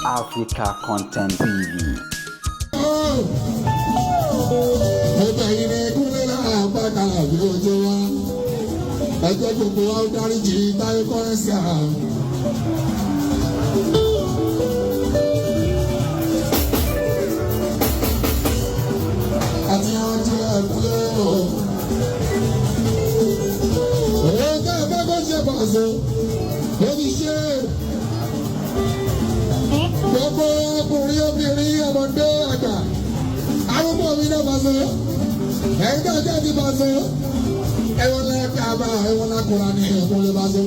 Africa Content TV. Ẹjọ́ gbogbo wa ó dáríjì Táyé Kọ́rẹ́nsì àrùn. Àti àwọn tí a kúlẹ̀ o. Òun ká ẹ bá kó ṣe pàṣẹ. Ó ti ṣe. Gbogbo ọkùnrin obìnrin ọmọdé àgbà. Àwọn ọmọ mi náà pàṣẹ. Ẹ̀yin náà jẹ́ ti pàṣẹ. Ẹ̀wọ̀n lẹ Kaaba, ẹ̀wọ̀n lẹ Kùránì, ẹ̀kún lè bá so.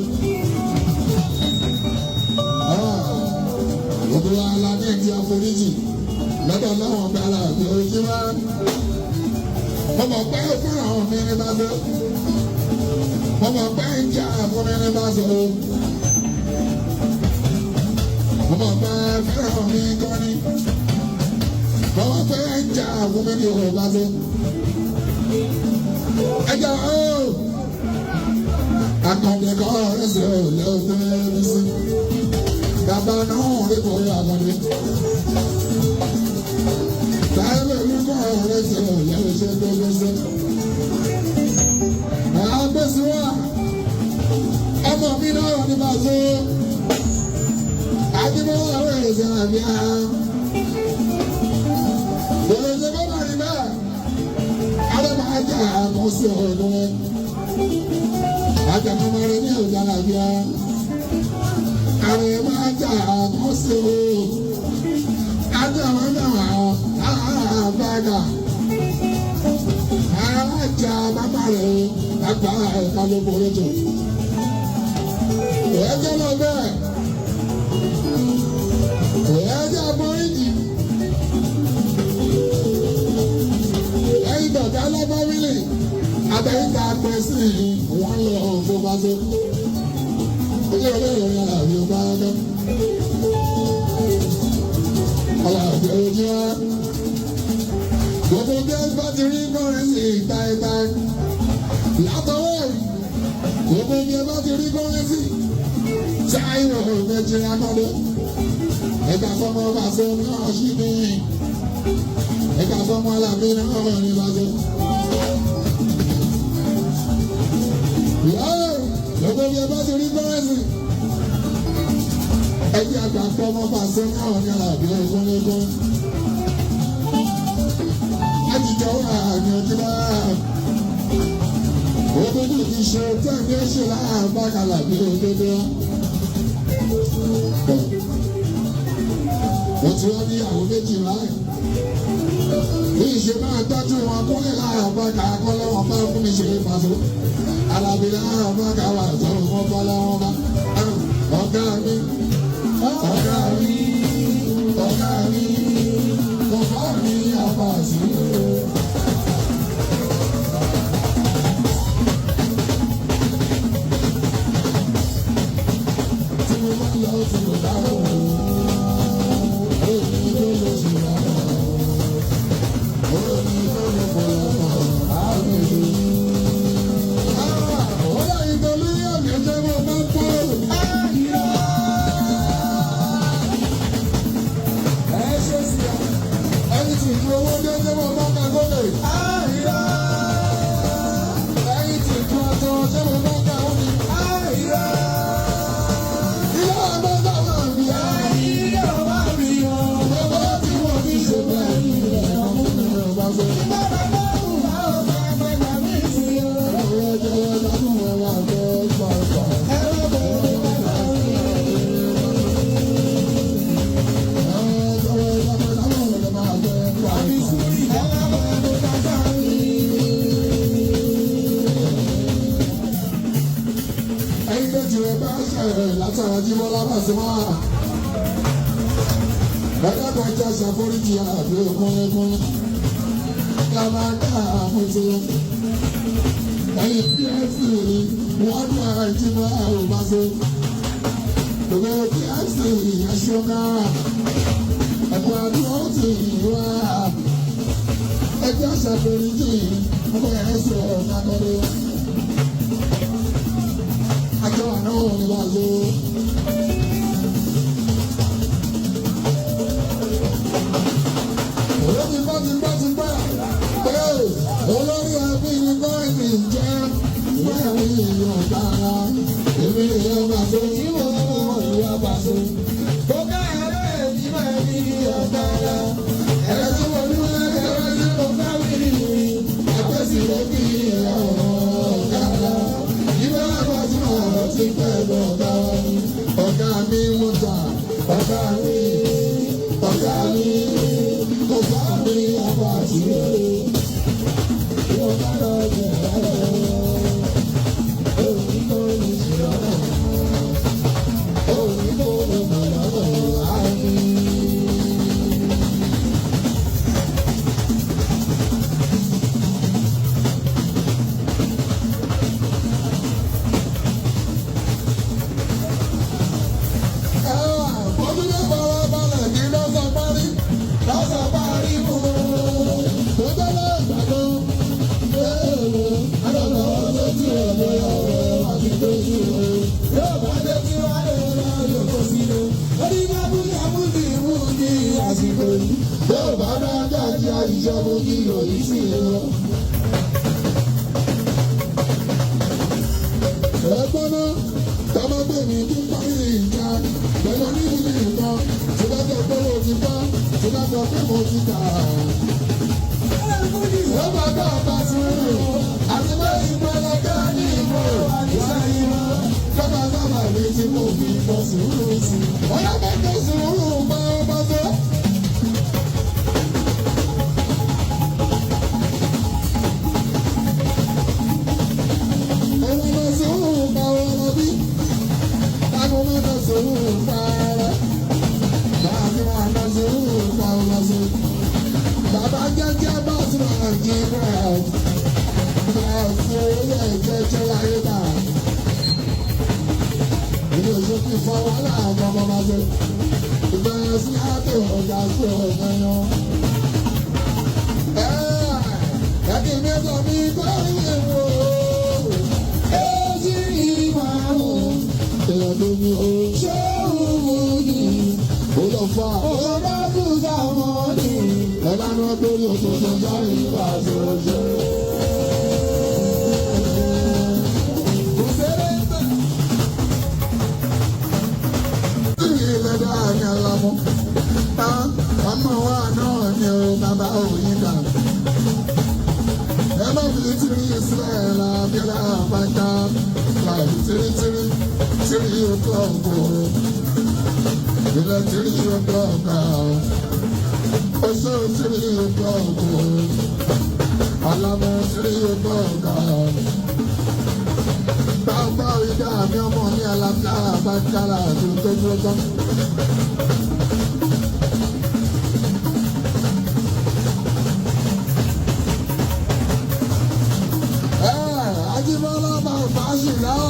Gbogbo ala ní ìdí àforíjì lọ́dọ̀ láwọn ọ̀gá ara àti ojú wa. Mo mọ̀ pé fún àwọn mi ní bá so. Mo mọ̀ pé ń jà fún mi ní bá so. Mo mọ̀ pé fún àwọn mi kọ́ ni. Mo mọ̀ pé ń jà fún mi ní òwò bá so. Ẹja ooo, akọ̀dé kọ́ ẹsẹ̀ lẹ́ọ̀tẹ́ ẹ̀sìn. Bàbá náà rí kò rí akọ̀dé. Táyé mi kọ́ ẹsẹ̀ lẹ́ọ̀ṣẹ́ tó gbèsè. Àgbèsè wa, ọmọ mi náà wà ní bàtú. Àdìmọ́ àwọn ẹ̀sẹ̀ àbíyá. Gbèsè bàbá rí bẹ́ẹ̀. Aja àmọ́sí ọ̀dọ́ ajakamara ní ọ̀dà làbíà àrẹ máa jà àmọ́sí o ajakamara àbàdà aja bàbá rẹ àgbà ẹ̀ka ló borí jù ẹ̀jẹ̀ lọ bẹ́ẹ̀ ẹ̀jẹ̀ borí jù. Ọ̀gá lọ́bọ̀ wílì àtẹ̀yìntà pẹ̀sì wọ́n lọ ọ̀gbọ́n bá so. Ilé olóyè yẹn àbí ọba ọdọ́. Ọlọ́dẹ ojú wa. Gbogbo bí ẹ bá ti rí kọ́rẹ́nsì táìtáì. Látọwọ́ gbogbo bí ẹ bá ti rí kọ́rẹ́nsì. Táìwọ̀ méjì akọ́dọ̀. Ẹ̀ka fọmọ bá so náà ṣì ní. Ẹ̀ka fọmọ alábí náà wọ̀ ní bá so. Gbogbo bí ẹ bá ti rí kọ́rẹ́nsì. Ẹ̀jẹ̀ àgbà fọmọ bá so náà ní alábí ọ̀gbọ́n. Àtijọ́ wà ní ọjọ́ bá. Òdodo ti ṣe tẹ́ẹ̀mí ẹ̀ṣẹ̀ láàbá kalà bí òdodo. Mo ti wá ní àwọn méjì láì. Bí ìṣe máa tọ́jú wọn kúnlẹ̀ láàbá ká kọ́lẹ́ wọn bá fún mi ṣe é pàṣẹ. Alábí láàbá ká wà sọ̀rọ̀ wọn bá láwọn bá. Ọ̀gá mi, ọ̀gá mi, ọ̀gá mi, ọ̀gá mi àbá sí i. Látara Jíbọ́lá Pasuma. Bàbá kan já ṣàforíjì àbí òkúnlẹ́kún. Lábàdà àmúṣe. Ẹyin PFC wọ́n ní ara ìjíbọ́ àrùbáṣe. Gbogbo PFC ẹ̀ṣọ́ká. Ẹ̀kọ́ àdúrà ti wá. Ẹjọ́ ṣàforíjì ọkọ̀ ẹ̀ṣọ́ ọ̀nàkọ́dé. Àjọ àná òun ni wàá lò. pàṣẹ. Kó káyọ̀rẹ́ ìdílé mi ọ̀gá rẹ̀. Ẹ̀rẹ́ tí mo ní wọ́n ẹ̀rẹ́ tí mo fẹ́ mi rí. Àpèsè ló kí ọ̀gá rẹ̀. Ìbá bá tí mo rọ̀ ti pẹ́ lọ́gá wọn. Ọ̀gá mi mú ta, ọ̀gá mi, ọ̀gá mi, ọ̀gá mi, ọba àti rere. Ọ̀gá lọ jẹ̀ ẹ́. Yóò bá dáadáa di àyíjọ́ mo kí lòdì sí i lọ. Ẹ̀gbọ́n náà, tọ́mọ gbé mi kí parí ìjà pẹ̀lú oníbùdó nǹkan. Tí bá sọ pé mo ti bá, tí bá sọ pé mo ti tà. Ó bá bá ọba sí rẹ̀, àti bá ìpẹ́lẹ̀ ká ní ìmọ̀ ìsáyé wọn. Tọ́ba sábà mi tí mo fi bọ̀ sùúrù sí. Ọ̀yá bá tó sùúrù bá ọba sọ. Bàbá jẹ́jẹ́ bá ti máa jí bẹ́ẹ̀ máa fún ilé ìjẹ́jẹ́ láyé bá. Ilé ìṣókè fọwọ́ láàmú ọmọ máa ṣe. Ìbẹ̀rẹ̀ sí àtò ọ̀gá sí ọ̀gá yan. Ẹ̀kí mi sọ mi kọ́ ìwò. Èjì ìwà o. Èèyàn tó ní o. Ṣé òun yìí? Ó lọ fà. Ó bá kú sáwọn ní. Ẹ̀bá náà torí òṣòṣò sáré ìwà àṣòṣò. Ìlẹ̀dá ni alamọ́. Ọmọ wa náà ni o bàbá òyìn dà. Ẹ má fi tìrì sílẹ̀ lábẹ́lá àbájá. Láì tìrì ojú ọ̀gbọ̀n. Ilẹ̀ tìrì ojú ọ̀gbọ̀n. Oṣù tìrì ojú ọ̀gbọ̀n. Alamọ́ tìrì ojú ọ̀gbọ̀n. Bàbá ìdá mi ọmọ ní alábíà àbájá láti tó dúró tán.